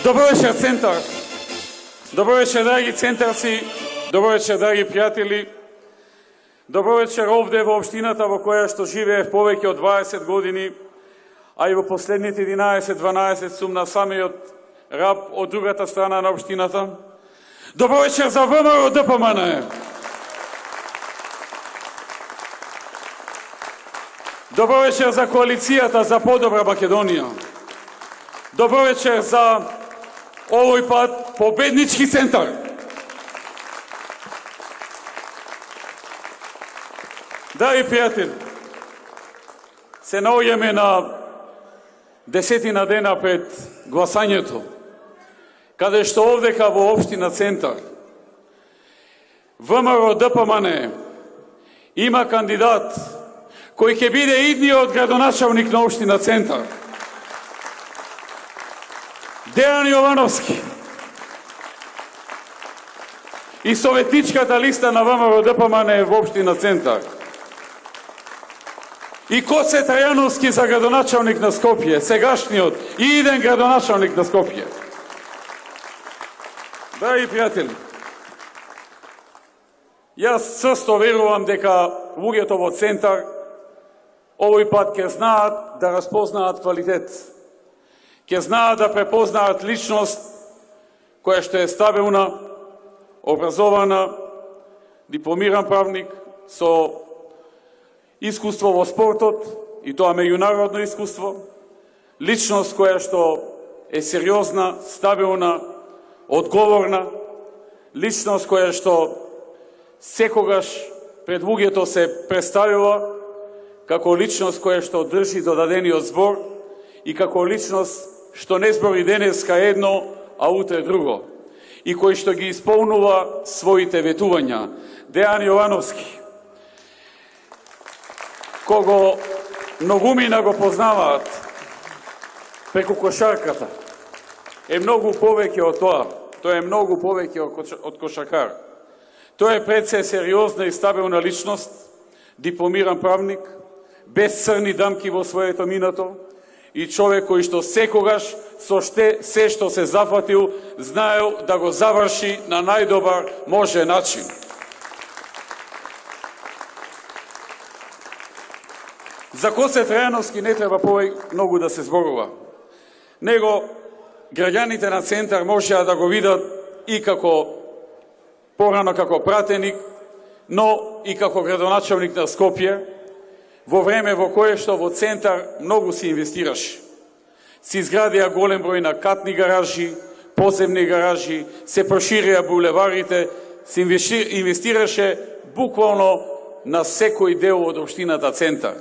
Добро вечер, Центар. Добро вечер, драги центарци. Добро вечер, драги пријатели. Добро вечер овде во општината во која што живеев повеќе од 20 години, а и во последните 11-12 сум на самиот раб од другата страна на општината. Добро вечер за ВМРО ДПМН. Добро вечер за коалицијата за подобра Македонија. Добро вечер за овој пат победнички Центар. Драги пријатели, се наоѓаме на 10 дена пред гласањето, каде што овдека во општина Центар ВМРО ДПМН има кандидат кој ќе биде идниот градоначалник на општина Центар. Дејан Јовановски. И советничката листа на ВМРО ДПМН е во општина Центар. И Коце Трајановски за градоначалник на Скопје, сегашниот и иден градоначалник на Скопје. Драги пријатели, јас чврсто верувам дека луѓето во Центар овој пат ќе знаат да распознаат квалитет, ќе знаат да препознаат личност која што е стабилна, образована, дипломиран правник со искуство во спортот, и тоа меѓународно искуство, личност која што е сериозна, стабилна, одговорна, личност која што секогаш пред луѓето се представила како личност која што држи до дадениот збор и како личност што не збори денеска едно, а утре друго, и кој што ги исполнува своите ветувања. Дејан Јовановски, кого многумина го познаваат преку кошарката, е многу повеќе од тоа. Тој е многу повеќе од кошаркар. Тој е пред се сериозна и стабилна личност, дипломиран правник, без црни дамки во своето минато, и човек кој што секогаш со се што се зафатил, знаел да го заврши на најдобар можен начин. За Коце Трајановски не треба многу да се зборува. Него граѓаните на Центар можеа да го видат и како порано како пратеник, но и како градоначалник на Скопје, во време во кое што во Центар многу се инвестираше. Се изградија голем број на катни гаражи, поземни гаражи, се проширија булеварите, се инвестираше буквално на секој дел од општината Центар.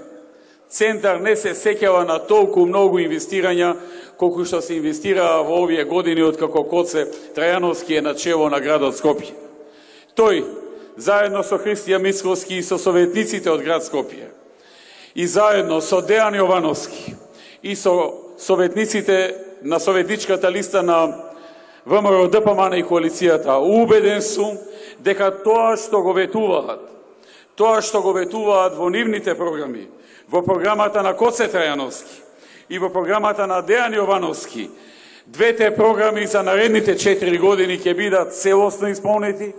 Центар не се сеќава на толку многу инвестирања колку што се инвестираа во овие години откако Коце Трајановски е начело на градот Скопје. Тој, заедно со Христијан Мицковски и со советниците од град Скопје, и заедно со Дејан Јовановски и со советниците на советничката листа на ВМРО ДПМН и коалицијата, убеден сум дека тоа што го ветуваат во нивните програми, во програмата на Коце Трајановски и во програмата на Дејан Јовановски, двете програми за наредните 4 години ќе бидат целосно исполнети,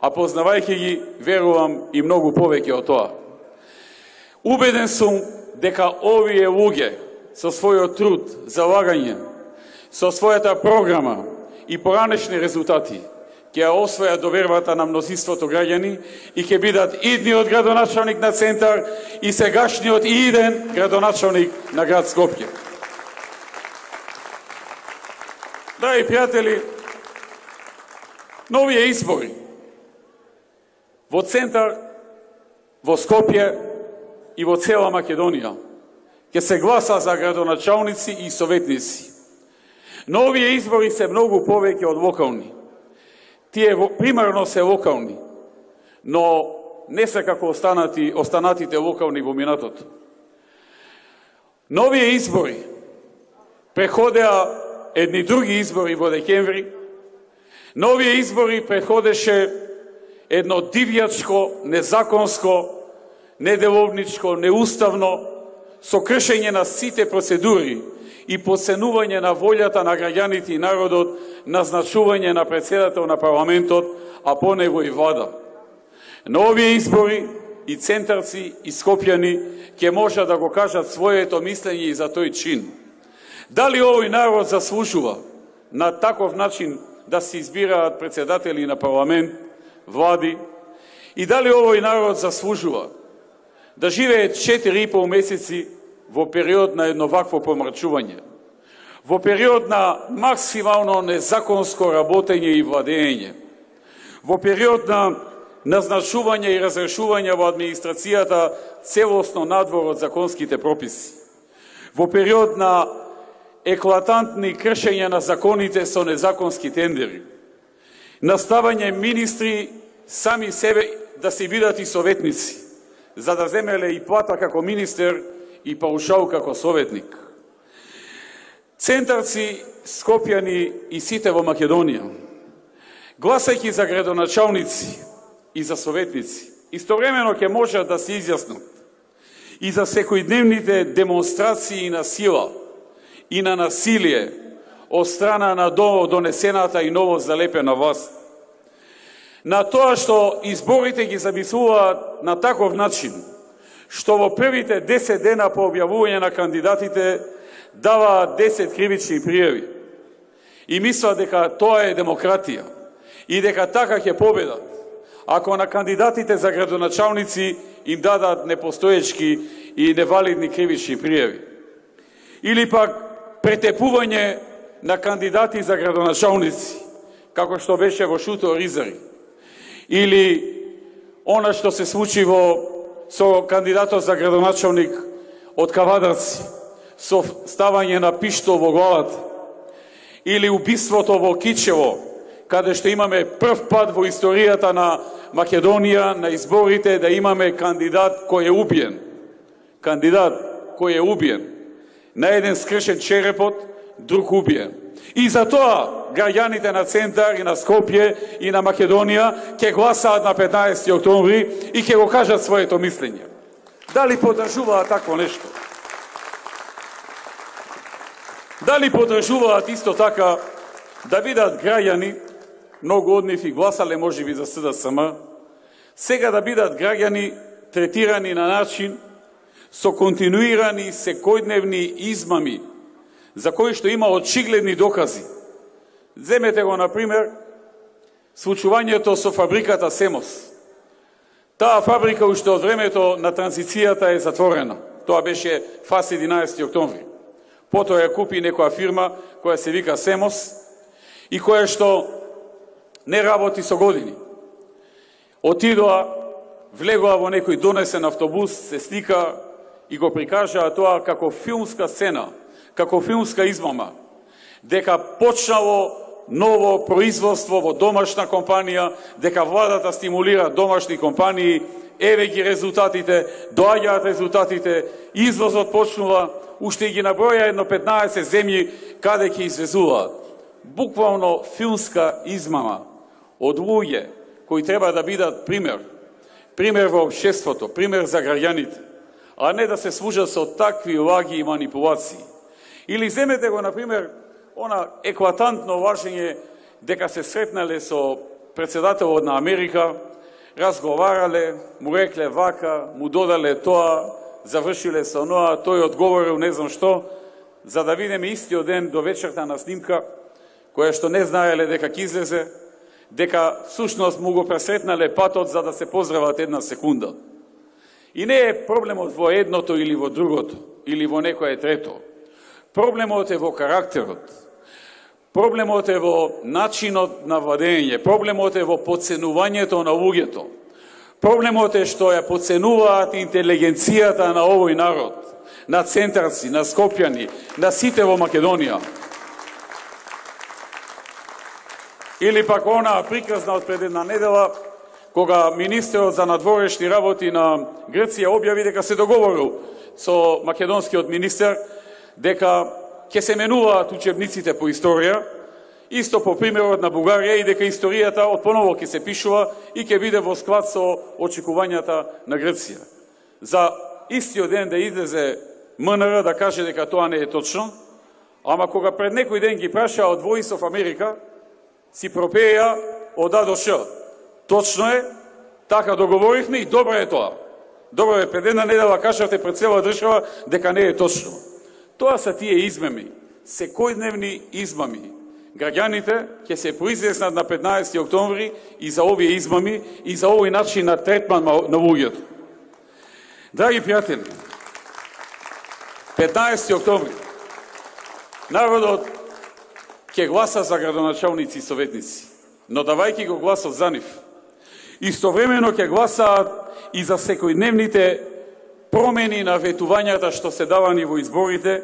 а познавајќи ги, верувам и многу повеќе од тоа. Убеден сум дека овие луѓе со својот труд, залагање, со својата програма и поранешни резултати ќе ја освојат довербата на мнозинството граѓани и ќе бидат идниот градоначалник на Центар и сегашниот и иден градоначалник на град Скопје. Драги пријатели, на овие избори во Центар, во Скопје и во цела Македонија ќе се гласа за градоначалници и советници. Но овие избори се многу повеќе од локални. Тие примарно се локални, но не се како останатите локални во минатото. Новие избори преходеа едни други избори во декември. Новие избори преходеше едно дивјачко, незаконско, неделовничко, неуставно, со кршење на сите процедури и подценување на волјата на граѓаните и народот, назначување на председател на парламентот, а по него и влада. На овие избори и центарци и скопјани ќе можат да го кажат своето мислење и за тој чин. Дали овој народ заслужува на таков начин да се избираат председатели на парламент, влади, и дали овој народ заслужува да живее 4,5 месеци во период на едно вакво помрачување, во период на максимално незаконско работење и владење, во период на назначување и разрешување во администрацијата целосно надвор од законските прописи, во период на еклатантни кршења на законите со незаконски тендери, наставање министри сами себе да се бидат и советници, за да земеле и плата како министер и паушал како советник. Центарци, скопјани и сите во Македонија, гласајќи за градоначалници и за советници, истовремено ќе можат да се изјаснат и за секојдневните демонстрации на сила и на насилие од страна на донесената и ново залепена власт. На тоа што изборите ги замислуваат на таков начин, што во првите 10 дена по објавување на кандидатите даваат 10 кривични пријави и мислат дека тоа е демократија и дека така ќе победат, ако на кандидатите за градоначалници им дадат непостоечки и невалидни кривични пријави. Или пак претепување на кандидати за градоначалници, како што беше во Шуто Ризари. Или она што се случи со кандидатот за градоначалник од Кавадарци, со ставање на пиштол во главата. Или убиството во Кичево, каде што имаме прв пат во историјата на Македонија на изборите да имаме кандидат кој е убиен. Кандидат кој е убиен. На еден скршен черепот, друг убиен. И за тоа граѓаните на Центар и на Скопје и на Македонија ќе гласаат на 15 октомври и ќе го кажат своето мислење. Дали поддржуваат такво нешто? Дали поддржуваат исто така да бидат граѓани, многу од нив и гласале можеби за СДСМ, сега да бидат граѓани третирани на начин со континуирани секојдневни измами, за кои што има очигледни докази. Земете го, например, случувањето со фабриката Семос. Таа фабрика уште од времето на транзицијата е затворена. Тоа беше ФАС 11 октомври. Потоа ја купи некоја фирма која се вика Семос и која што не работи со години. Отидоа, влегоа во некој донесен автобус, се слика и го прикажаа тоа како филмска сцена, како филмска измама, дека почнало ново производство во домашна компанија, дека владата стимулира домашни компании, еве ги резултатите, доаѓаат резултатите, извозот почнува, уште ги наброја едно 15 земји каде ќе извезуваат. Буквално филмска измама од луѓе кои треба да бидат пример во општеството, пример за граѓаните, а не да се служат со такви лаги и манипулации. Или земете го, например, она еклатантно лажење дека се сретнале со председателот на Америка, разговарале, му рекле вака, му додале тоа, завршиле со оноа, тој одговорил не знам што, за да видиме истиот ден до вечерта на снимка, која што не знаеле дека ќе излезе, дека всушност му го пресретнале патот за да се поздрават една секунда. И не е проблемот во едното или во другото, или во некое трето. Проблемот е во карактерот. Проблемот е во начинот на владење. Проблемот е во подценувањето на луѓето. Проблемот е што ја подценуваат интелигенцијата на овој народ, на центарци, на скопјани, на сите во Македонија. Или пак она приказна од пред една недела, кога министерот за надворешни работи на Грција објави дека се договорил со македонскиот министер дека ќе се менуваат учебниците по историја, исто по примерот на Бугарија, и дека историјата отпоново ќе се пишува и ќе биде во склад со очекувањата на Грција. За истиот ден да излезе МНР да каже дека тоа не е точно, Ама кога пред некој ден ги прашаа од Voice of America, си пропеја од А до Ш. Точно е, така договоривме и добро е тоа. Добро е, пред една недела кажавте пред цела држава дека не е точно. Тоа се тие измами, секојдневни измами. Граѓаните ќе се произнесат на 15 октомври и за овие измами и за овој начин на третман на луѓето. Драги пријатели, 15 октомври народот ќе гласа за градоначалници и советници, но давајќи го гласов за нив, истовремено ќе гласаат и за секојдневните промени на ветувањата што се давани во изборите,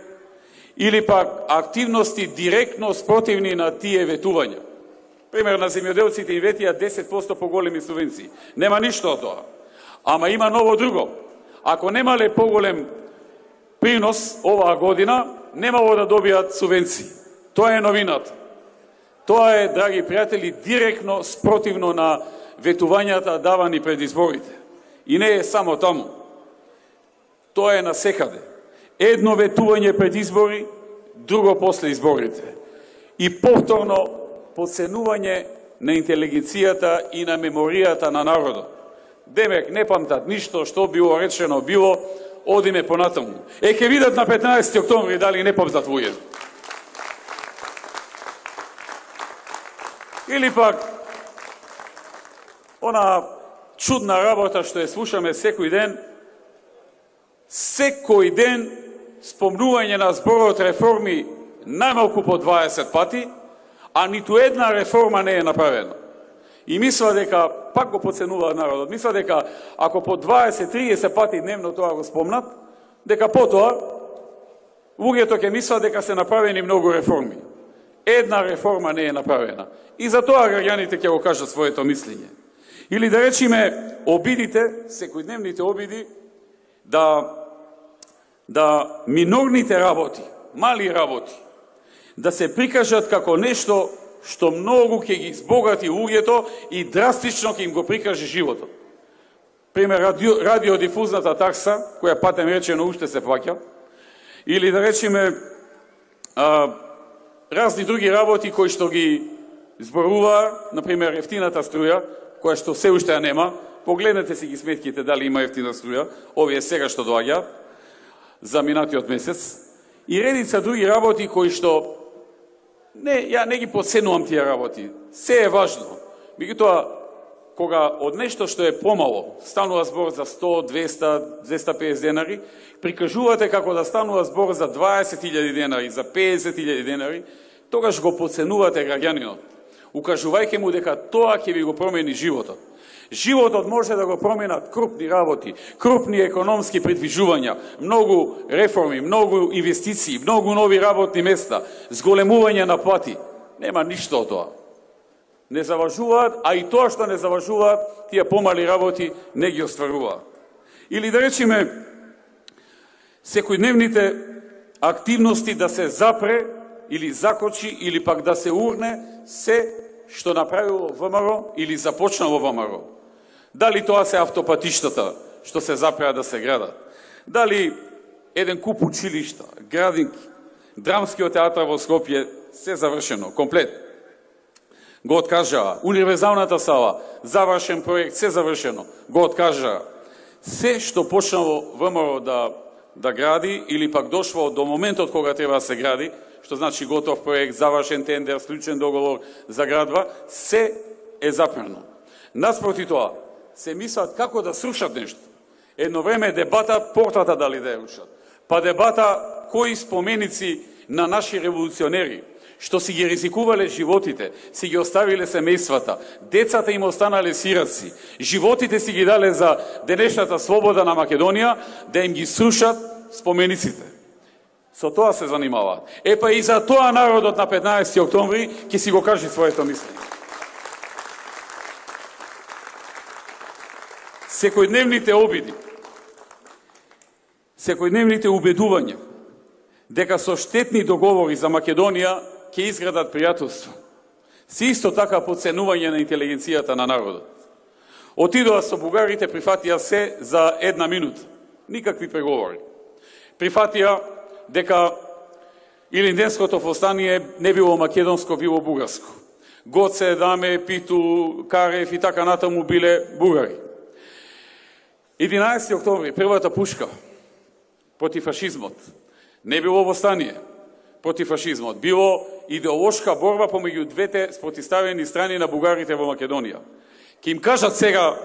или пак активности директно спротивни на тие ветувања. Пример, на земјоделците им ветија 10% поголеми субвенции. Нема ништо од тоа. Ама има ново друго. Ако немале поголем принос оваа година, немало да добијат субвенции. Тоа е новината. Тоа е, драги пријатели, директно спротивно на ветувањата давани пред изборите. И не е само таму. Тоа е насекаде. Едно ветување пред избори, друго после изборите. И повторно подценување на интелигенцијата и на меморијата на народот. Демек, не памтат ништо што било речено, било, одиме понатаму. Ќе видат на 15 октомври дали не памтат луѓето. Или пак, она чудна работа што ја слушаме секој ден спомнување на зборот реформи најмалку по 20 пати, а ниту една реформа не е направена. И мисла дека, пак го подценуваат народот, мисла дека ако по 20-30 пати дневно тоа го спомнат, дека потоа луѓето ќе мислат дека се направени многу реформи. Една реформа не е направена. И за тоа граѓаните ќе го кажат своето мислење. Или да речиме обидите, секојдневните обиди, да минорните работи, мали работи, да се прикажат како нешто што многу ќе ги избогати луѓето и драстично ќе им го прикаже животот. Пример, радиодифузната такса, која патем речено уште се плаќа, или да речеме разни други работи кои што ги зборува, например, ефтината струја, која што се уште ја нема, погледнете си ги сметките дали има ефтина струја, овие сега што доаѓа за минатиот месец, и редица други работи кои што ја не ги подценувам тие работи. Се е важно. Меѓутоа, кога од нешто што е помало, станува збор за 100, 200, 250 денари, прикажувате како да станува збор за 20.000 денари, за 50.000 денари, тогаш го подценувате граѓанинот, укажувајќи му дека тоа ќе ви го промени животот. Животот може да го променат крупни работи, крупни економски придвижувања, многу реформи, многу инвестиции, многу нови работни места, зголемување на плати. Нема ништо од тоа. Не заважуваат, а и тоа што не заважуваат, тие помали работи не ги остваруваат. Или да речеме, секојдневните активности да се запре или закочи, или пак да се урне се што направило ВМРО или започнало ВМРО. Дали тоа се автопатиштата што се запреа да се градат, дали еден куп училишта, градинки, драмскиот театар во Скопје, се завршено, комплет. Го откажаа. Универзалната сала, завршен проект, се завршено, го откажаа. Се што почнало ВМРО да гради, или пак дошло до моментот кога треба да се гради, што значи готов проект, завршен тендер, склучен договор за градба, се е запрено. Наспроти тоа, се мислат како да срушат нешто. Едно време дебата портата дали да ја рушат. Па дебата кои споменици на наши револуционери, што си ги ризикувале животите, си ги оставиле семејствата, децата им останале сираци, животите си ги дале за денешната слобода на Македонија, да им ги срушат спомениците. Со тоа се занимаваат. Епа и за тоа народот на 15 октомври ќе си го каже своето мислење. Секојдневните обиди, секојдневните убедувања дека со штетни договори за Македонија ќе изградат пријателство, се исто така подценување на интелигенцијата на народот. Отидоа со бугарите, прифатија се за една минута. Никакви преговори. Прифатија дека Илинденското востание не било македонско, било бугарско. Гоце, Даме, Питу, Карев и така натаму биле бугари. 11. октомври, првата пушка против фашизмот. Не било востание против фашизмот. Било идеолошка борба помеѓу двете спротивставени страни на бугарите во Македонија. Ке им кажат сега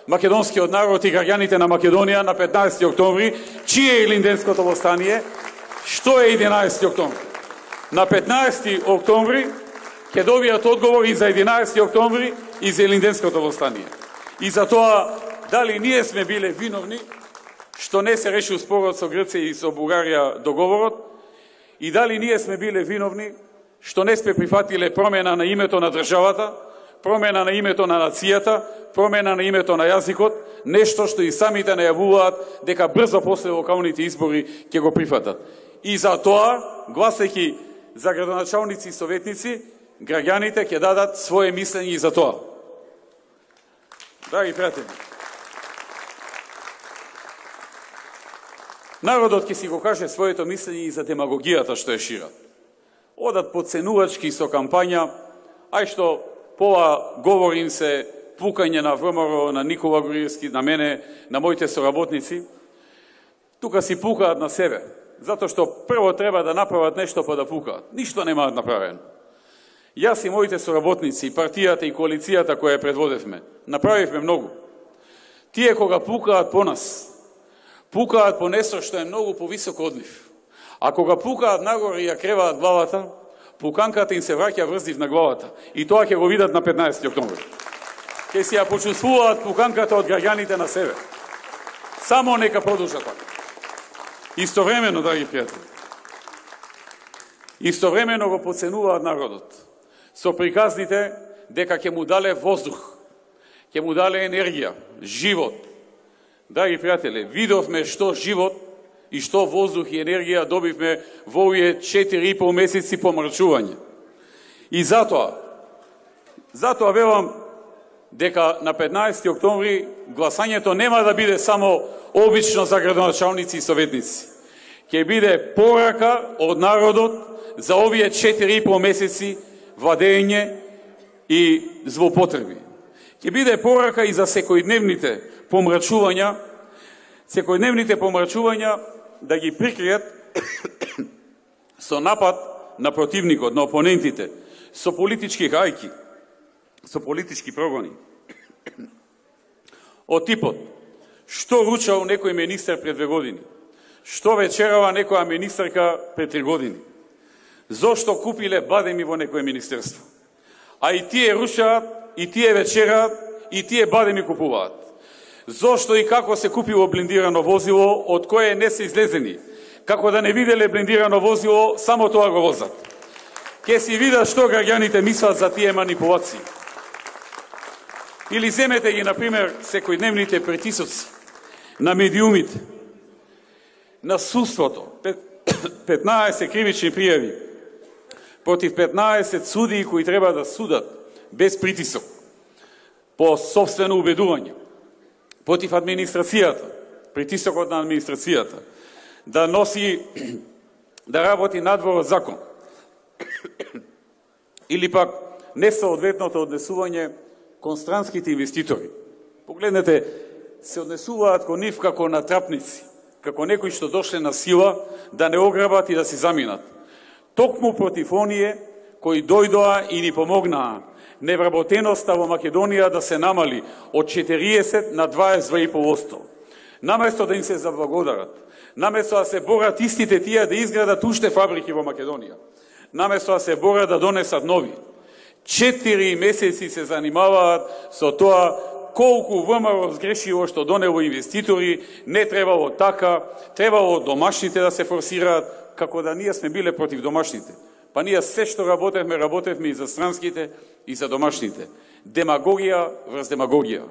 македонскиот народ и граѓаните на Македонија на 15. октомври, чие е Илинденското востание, што е 11. октомври. На 15. октомври ќе добијат одговор и за 11. октомври и за Илинденското востание. И за тоа дали ние сме биле виновни што не се решил спорот со Грција и со Бугарија договорот, и дали ние сме биле виновни што не сме прифатиле промена на името на државата, промена на името на нацијата, промена на името на јазикот, нешто што и самите најавуваат дека брзо после локалните избори ќе го прифатат. И за тоа, гласајќи за градоначалници и советници, граѓаните ќе дадат своje мислење и за тоа. Драги пријатели, народот ќе си го каже своето мислење и за демагогијата што е шира. Одат подценувачки со кампања, ај што пова говорим се пукање на ВМРО, на Никола Груевски, на мене, на моите соработници. Тука си пукаат на себе, затоа што прво треба да направат нешто па да пукаат. Ништо немаат направено. Јас и моите соработници, партијата и коалицијата која предводевме, направивме многу. Тие кога пукаат по нас, пукаат по нешто што е многу повисоко од нив. А кога пукаат нагоре и ја креваат главата, пуканката им се враќа врз на главата. И тоа ќе го видат на 15. октомври. Ќе си ја почувствуваат пуканката од граѓаните на себе. Само нека продолжат така. Истовремено, драги пријатели, истовремено го подценуваат народот со приказните дека ќе му дале воздух, ќе му дале енергија, живот. Драги пријатели, видовме што живот и што воздух и енергија добивме во овие 4,5 месеци помрачување. И затоа велам дека на 15. октомври гласањето нема да биде само обично за градоначалници и советници. Ќе биде порака од народот за овие 4,5 месеци владење и злоупотреби. Ќе биде порака и за секојдневните помрачувања да ги прикријат со напад на противникот, на опонентите, со политички хајки, со политички прогони. Од типот, што ручал некој министер пред 2 години, што вечерава некоја министерка пред 3 години, зошто купиле бадеми во некој министерство. А и тие рушаат, и тие вечераат, и тие бадеми купуваат. Зошто и како се купило блиндирано возило, од кое не се излезени. Како да не виделе блиндирано возило, само тоа го возат. Ке си видат што граѓаните мислат за тие манипулации. Или земете ги, например, секојдневните притисоци на медиумите, на судството, 15 кривични пријави против 15 судии кои треба да судат без притисок, по собствено убедување, против администрацијата, притисокот на администрацијата, да носи, да работи надвор од закон, или пак несоодветното однесување кон странските инвеститори. Погледнете, се однесуваат кон нив како на трапници, како некои што дошле на сила да не ограбат и да се заминат. Токму против оние кои дојдоа и ни помогнаа невработеноста во Македонија да се намали од 40 на 22,5%. Наместо да им се заблагодарат, наместо да се борат истите тие да изградат уште фабрики во Македонија, наместо да се борат да донесат нови, 4 месеци се занимаваат со тоа колку ВМРО сгрешило што донело инвеститори, не требало така, требало домашните да се форсираат, како да ние сме биле против домашните. Па ние се што работевме и за странските, и за домашните. Демагогија врз демагогија.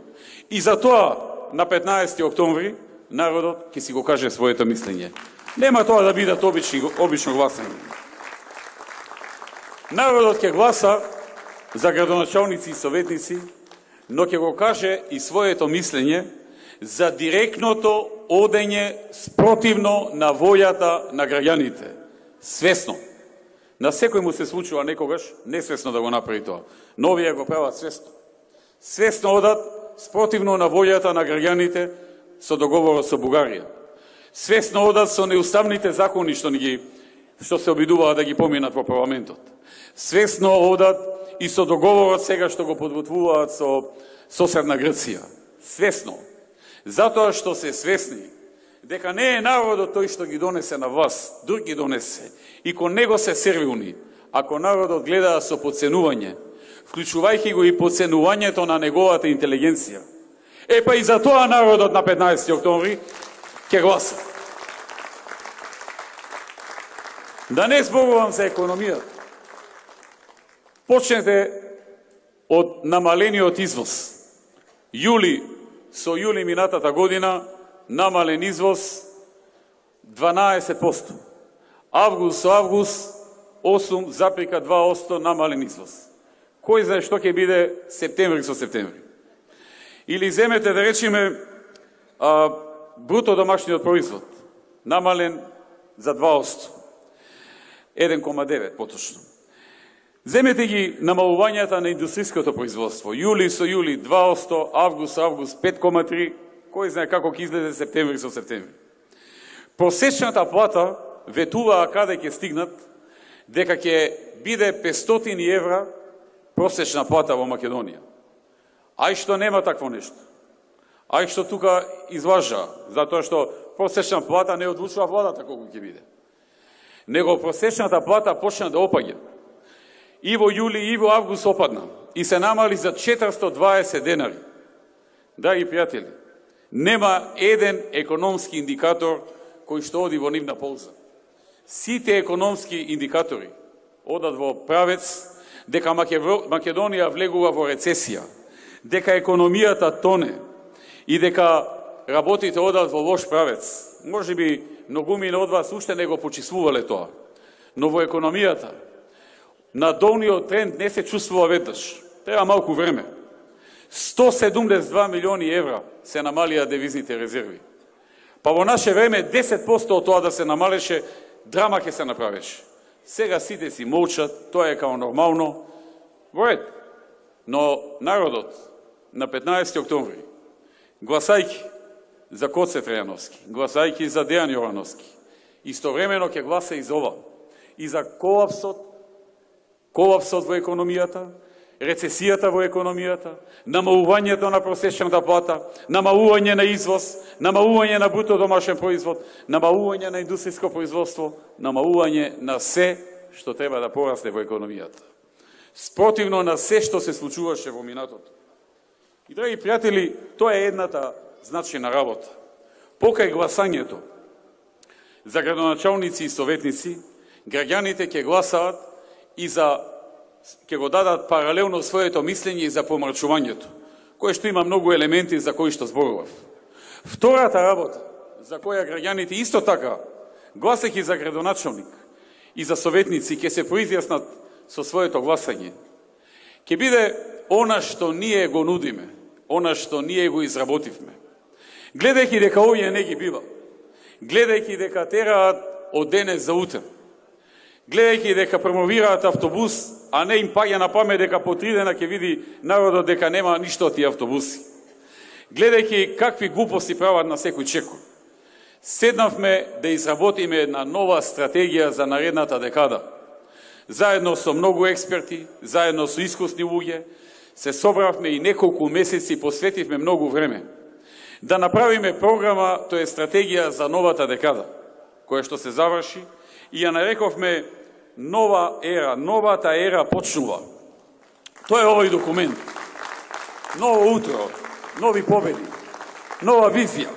И за тоа на 15. октомври народот ќе си го каже своето мислење. Нема тоа да бидат обично гласање. Народот ќе гласа за градоначалници и советници, но ќе го каже и своето мислење за директното одење спротивно на волјата на граѓаните. Свесно. На секој му се случува некогаш несвесно да го направи тоа, но овие го прават свесно. Свесно одат спротивно на волјата на граѓаните со договорот со Бугарија. Свесно одат со неуставните закони што се обидуваат да ги поминат во парламентот. Свесно одат и со договорот сега што го подготвуваат со соседна Грција. Свесно. Затоа што се свесни дека не е народот тој што ги донесе на власт, друг ги донесе. И кон него се сервилни. Ако народот гледа со подценување, вклучувајќи го и подценувањето на неговата интелигенција. Па и за тоа народот на 15 октомври ќе гласа. Да не зборувам за економијата. Почнете од намалениот извоз. Со јули минатата година намален извоз 12%. Август со август 8,2% намален извоз. Кој знае што ќе биде септември со септември? Или земете да речеме бруто домашниот производ намален за 2%. 1,9 поточно. Земете ги намалувањата на индустријското производство. Јули со јули 2%, август со август 5,3%, кој знае како ќе изгледа септември со септември. Просечната плата ветуваа каде ќе стигнат, дека ќе биде 500 евра просечна плата во Македонија. Ај што нема такво нешто. Ај што тука излажа, затоа што просечна плата не одлучува владата колку ќе биде. Него просечната плата почна да опаѓа. И во јули, и во август опадна. И се намали за 420 денари. Драги пријатели, нема еден економски индикатор кој што оди во нивна полза. Сите економски индикатори одат во правец дека Македонија влегува во рецесија, дека економијата тоне и дека работите одат во лош правец. Може би многумина од вас уште не го почислувале тоа, но во економијата на долниот тренд не се чувствува веднаш. Треба малку време. 172 милиони евра се намалија девизните резерви. Па во наше време 10% од тоа да се намалеше, драма ќе се направеше. Сега сите си молчат, тоа е као нормално. Во ред. Но народот на 15 октомври, гласајќи за Коце Трајановски, гласајќи за Дејан Јовановски, истовремено ќе гласа и за ова, и за колапсот во економијата, рецесијата во економијата, намалувањето на просечната плата, намалување на извоз, намалување на бруто домашен производ, намалување на индустријско производство, намалување на се што треба да порасне во економијата. Спротивно на се што се случуваше во минатото. И, драги пријатели, тоа е едната значајна работа. Покрај гласањето за градоначалници и советници, граѓаните ќе гласаат и ќе го дадат паралелно своето мислење и за помрачувањето, кое што има многу елементи за кои што зборував. Втората работа, за која граѓаните исто така, гласајќи за градоначалник и за советници, ќе се произјаснат со своето гласање, ќе биде она што ние го нудиме, она што ние го изработивме. Гледајќи дека овие не ги бива, гледајќи дека тераат од денес за утре, гледајќи дека промовираат автобус, а не им паѓа на памет дека по 3 дена ќе види народот дека нема ништо од тие автобуси. Гледајќи какви глупости прават на секој чекор, седнавме да изработиме една нова стратегија за наредната декада. Заедно со многу експерти, заедно со искусни луѓе, се собравме и неколку месеци посветивме многу време да направиме програма, тоа е стратегија за новата декада, која што се заврши и ја нарековме нова ера, новата ера почнува. Тоа е овој документ. Ново утро, нови победи, нова визија,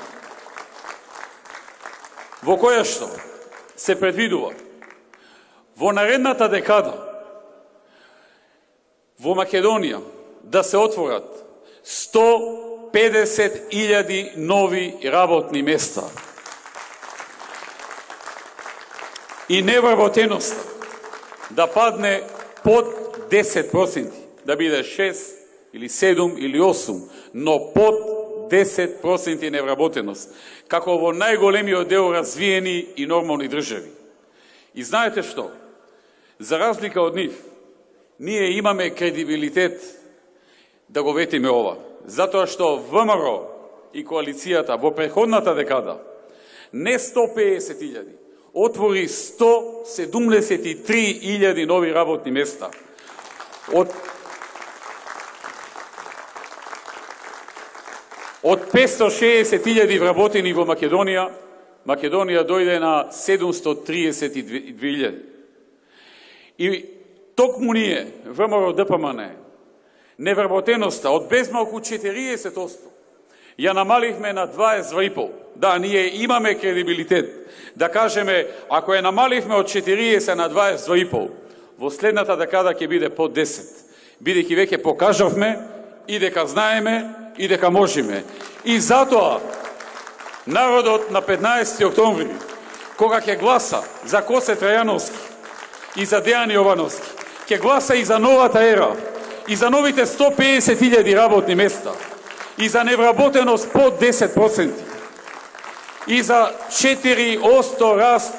во која што се предвидува во наредната декада во Македонија да се отворат 150.000 нови работни места. И невработеноста да падне под 10%, да биде 6 или 7 или 8, но под 10% невработеност, како во најголемиот дел развиени и нормални држави. И знаете што? За разлика од нив, ние имаме кредибилитет да го ветиме ова. Затоа што ВМРО и коалицијата во преходната декада не 150.000, отвори 173.000 нови работни места. Од 560.000 вработени во Македонија, Македонија дојде на 732.000. И токму ние, ВМРО ДПМН, невработеноста од безмалку 40% ја намаливме на 22,5%. Да, ние имаме кредибилитет да кажеме, ако ја намаливме од 40 на 22,5%, во следната декада ќе биде под 10, бидејќи веќе покажавме и дека знаеме и дека можеме. И затоа народот на 15 октомври, кога ќе гласа за Косе Трајановски и за Дејан Јовановски, ќе гласа и за новата ера, и за новите 150.000 работни места, и за невработеност под 10%, и за 4% раст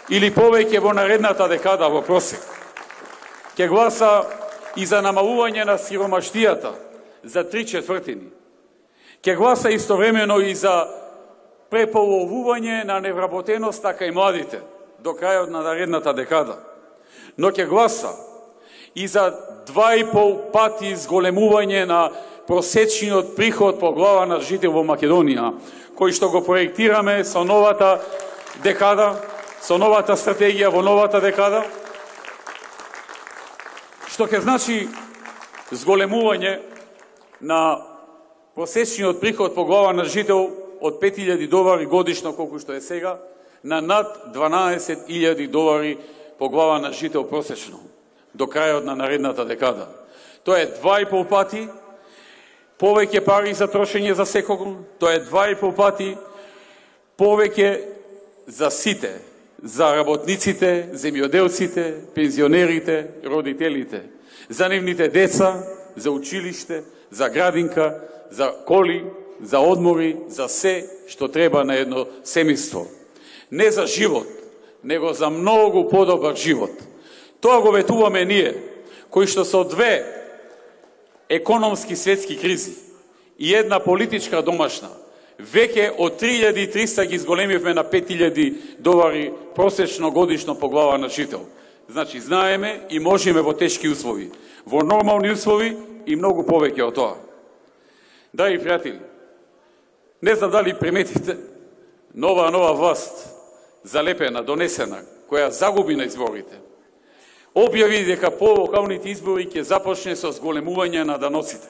или повеќе во наредната декада во просек. Ќе гласа и за намалување на сиромаштијата за 3/4. Ќе гласа истовремено и за преполовување на невработеноста кај младите до крајот на наредната декада. Но ќе гласа и за 2,5 пати зголемување на просечниот приход по глава на жител во Македонија, кој што го проектираме со новата декада, со новата стратегија во новата декада, што ќе значи зголемување на просечниот приход по глава на жител од 5.000 долари годишно, колку што е сега, на над 12.000 долари по глава на жител просечно, до крајот на наредната декада. Тоа е 2,5 пати повеќе пари за трошење за секого, тоа е 2,5 пати повеќе за сите, за работниците, земјоделците, пензионерите, родителите, за нивните деца, за училиште, за градинка, за коли, за одмори, за се што треба на едно семејство. Не за живот, него за многу подобар живот. Тоа го ветуваме ние, кои што со две економски светски кризи и една политичка домашна, веќе од 3.300 ги зголемивме на 5.000 долари просечно годишно по глава на жител. Значи, знаеме и можеме во тешки услови, во нормални услови и многу повеќе од тоа. Драги пријатели, не знам дали приметите нова власт, залепена, донесена, која загуби на изборите, објави дека по локалните избори ќе започне со зголемување на даноците.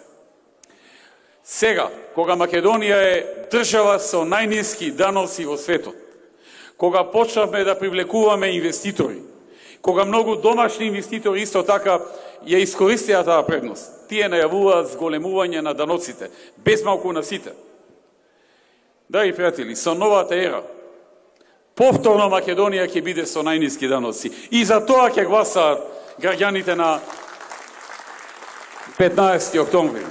Сега, кога Македонија е држава со најниски даноци во светот, кога почнавме да привлекуваме инвеститори, кога многу домашни инвеститори исто така ја искористија таа предност, тие најавуваат зголемување на даноците, без малку на сите. Драги пријатели, со новата ера, повторно Македонија ќе биде со најниски даноци. И за тоа ќе гласаат граѓаните на 15 октомври.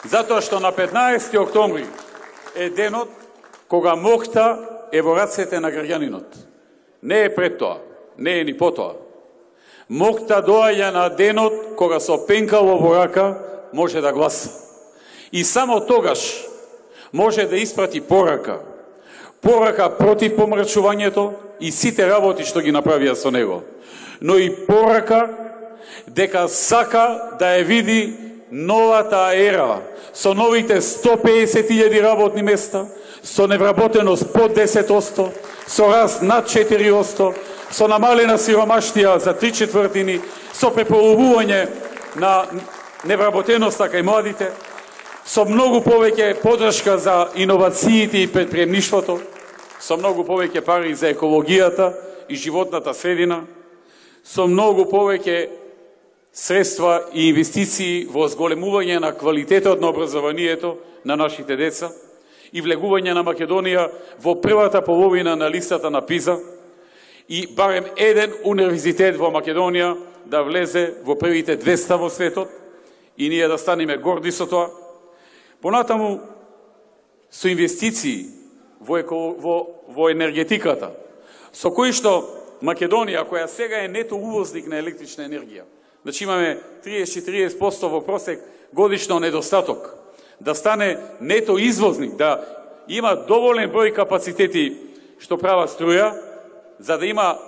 Затоа што на 15 октомври е денот кога мокта е во рацете на граѓанинот. Не е пред тоа, не е ни по тоа. Мокта доаѓа на денот кога со пенкало во рака може да гласа. И само тогаш може да испрати порака против помрачувањето и сите работи што ги направија со него. Но и порака дека сака да ја види новата ера, со новите 150.000 работни места, со невработеност под 10%, со раст над 4%, со намалена сиромаштија за 3/4, со преполовување на невработеноста кај младите, со многу повеќе поддршка за иновациите и предприемништвото, со многу повеќе пари за екологијата и животната средина, со многу повеќе средства и инвестиции во зголемување на квалитетот на образованието на нашите деца и влегување на Македонија во првата половина на листата на ПИЗа и барем еден универзитет во Македонија да влезе во првите 200 во светот и ние да станеме горди со тоа. Понатаму, со инвестиции во енергетиката, со кои што Македонија, која сега е нето увозник на електрична енергија, значи имаме 30-40% во просек годишно недостаток, да стане нето извозник, да има доволен број капацитети што прават струја, за да има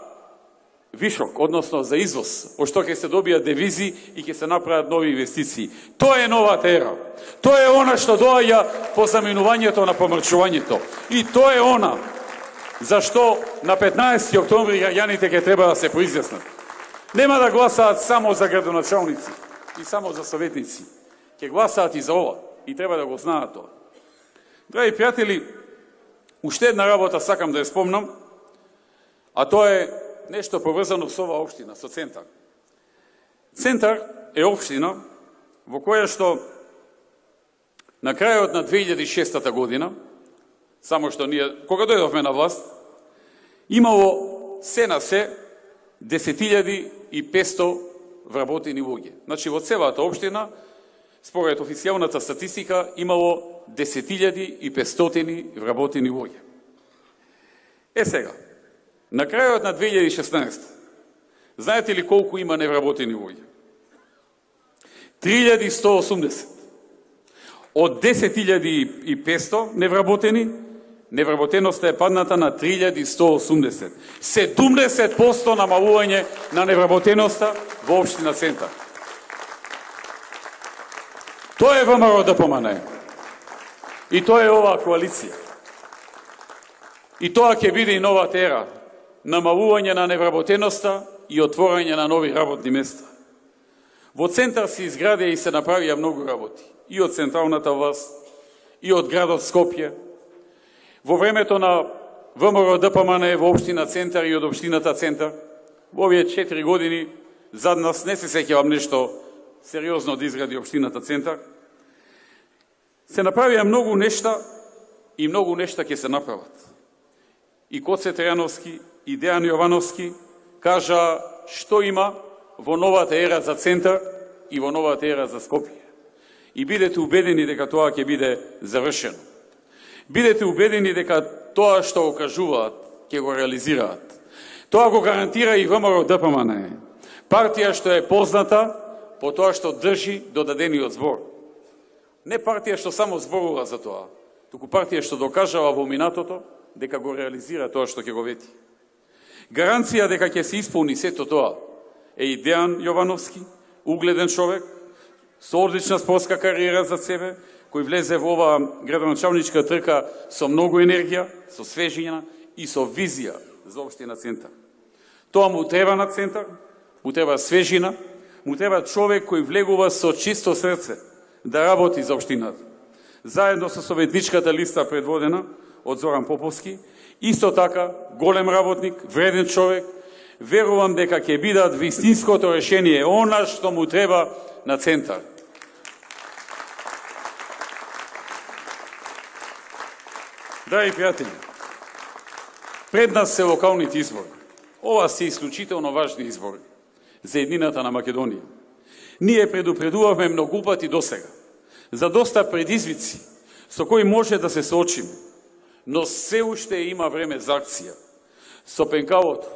вишок, односно за извоз, од што ќе се добијат девизи и ќе се направат нови инвестиции. Тоа е новата ера. Тоа е она што доаѓа по заменувањето на помрчувањето. И тоа е она зашто на 15 октомври граѓаните ќе треба да се произјаснат. Нема да гласаат само за градоначалници и само за советници. Ќе гласаат и за ова. И треба да го знаат тоа. Драги пријатели, уште една работа сакам да ја спомнам, а тоа е нешто поврзано со оваа општина, со Центар. Центар е општина во која што на крајот на 2006 година, само што ние, кога дојдовме на власт, имало се на се 10.500 вработени луѓе. Значи, во целата општина, според официјалната статистика, имало 10.500 вработени луѓе. Е сега, на крајот на 2016, знаете ли колку има невработени луѓе? 3180. Од 10.500 невработени, невработеноста е падната на 3180. 70% намалување на невработеноста во општина Центар. Тоа е ВМРО ДПМН. И тоа е оваа коалиција. И тоа ќе биде и новата ера. Намалување на невработеноста и отворање на нови работни места. Во Центар се изградија и се направија многу работи. И од централната власт, и од градот Скопје. Во времето на ВМРО ДПМН во општина Центар и од општината Центар, во овие 4 години зад нас не се сеќавам нешто сериозно да изгради општината Центар. Се направија многу нешта и многу нешта ќе се направат. И Коце Трајановски, и Дејан Јовановски кажа што има во новата ера за Центар и во новата ера за Скопје. И бидете убедени дека тоа ќе биде завршено. Бидете убедени дека тоа што го кажуваат, ќе го реализираат. Тоа го гарантира и ВМРО ДПМН. Партија што е позната по тоа што држи до дадениот збор. Не партија што само зборува за тоа, туку партија што докажава во минатото дека го реализира тоа што ќе го вети. Гаранција дека ќе се исполни сето тоа е и Дејан Јовановски, угледен човек, со одлична спортска кариера за себе, кој влезе во оваа градоначалничка трка со многу енергија, со свежина и со визија за општина Центар. Тоа му треба на Центар, му треба свежина, му треба човек кој влегува со чисто срце да работи за општината. Заедно со советничката листа предводена од Зоран Поповски, исто така голем работник, вреден човек, верувам дека ќе бидат вистинското решение, она што му треба на Центар. Драги пријатели, пред нас се локалните избори. Ова се исклучително важни избори за еднината на Македонија. Ние предупредувавме многу пати досега за доста предизвици со кои може да се соочиме, но се уште има време за акција. Со пенкалото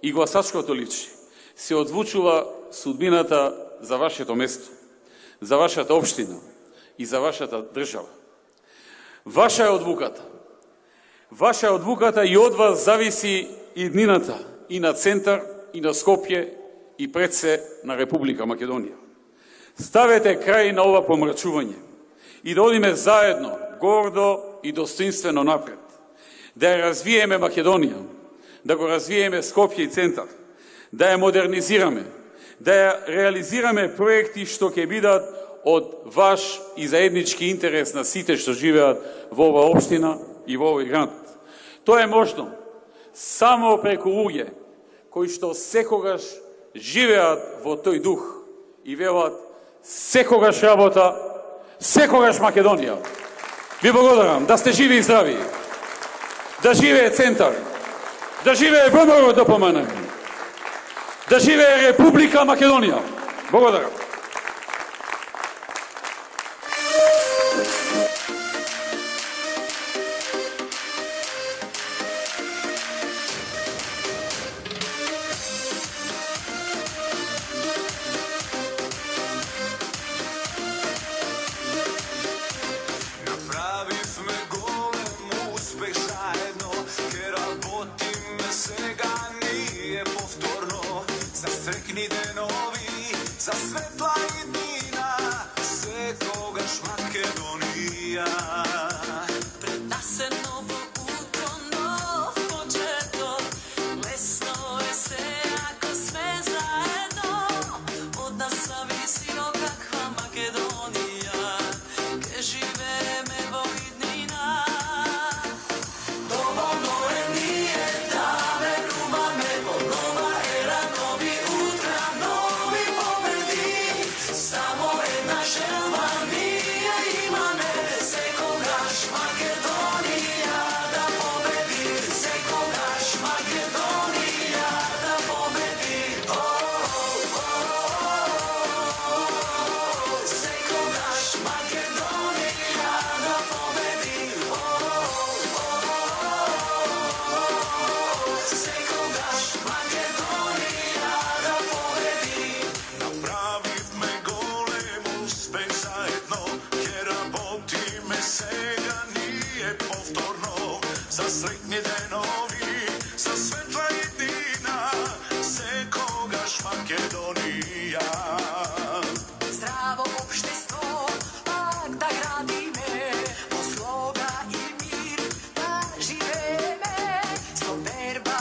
и гласачкото личи се одвучува судбината за вашето место, за вашата општина и за вашата држава. Ваша е одвуката. Ваша е одвуката и од вас зависи иднината и на Центар, и на Скопје, и пред се на Република Македонија. Ставете крај на ова помрачување и да одиме заедно, гордо и достоинствено напред. Да ја развиеме Македонија, да го развиеме Скопје и Центар, да ја модернизираме, да ја реализираме проекти што ќе бидат од ваш и заеднички интерес на сите што живеат во оваа општина и во овој град. Тоа е можно само преку луѓе кои што секогаш живеат во тој дух и велат секогаш работа, секогаш Македонија. Ви благодарам, да сте живи и здрави. Да живее Центар, да живее ВМРО ДПМН, да живее Република Македонија. Благодарам.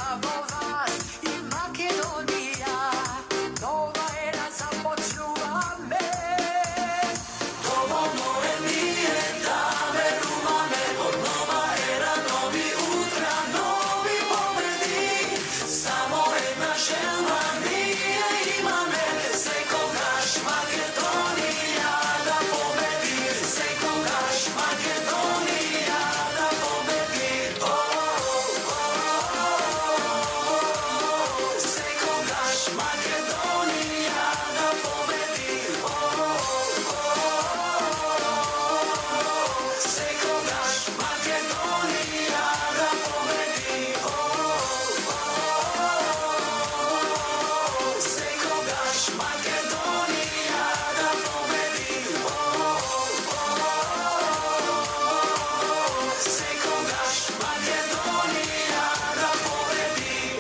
Bravo.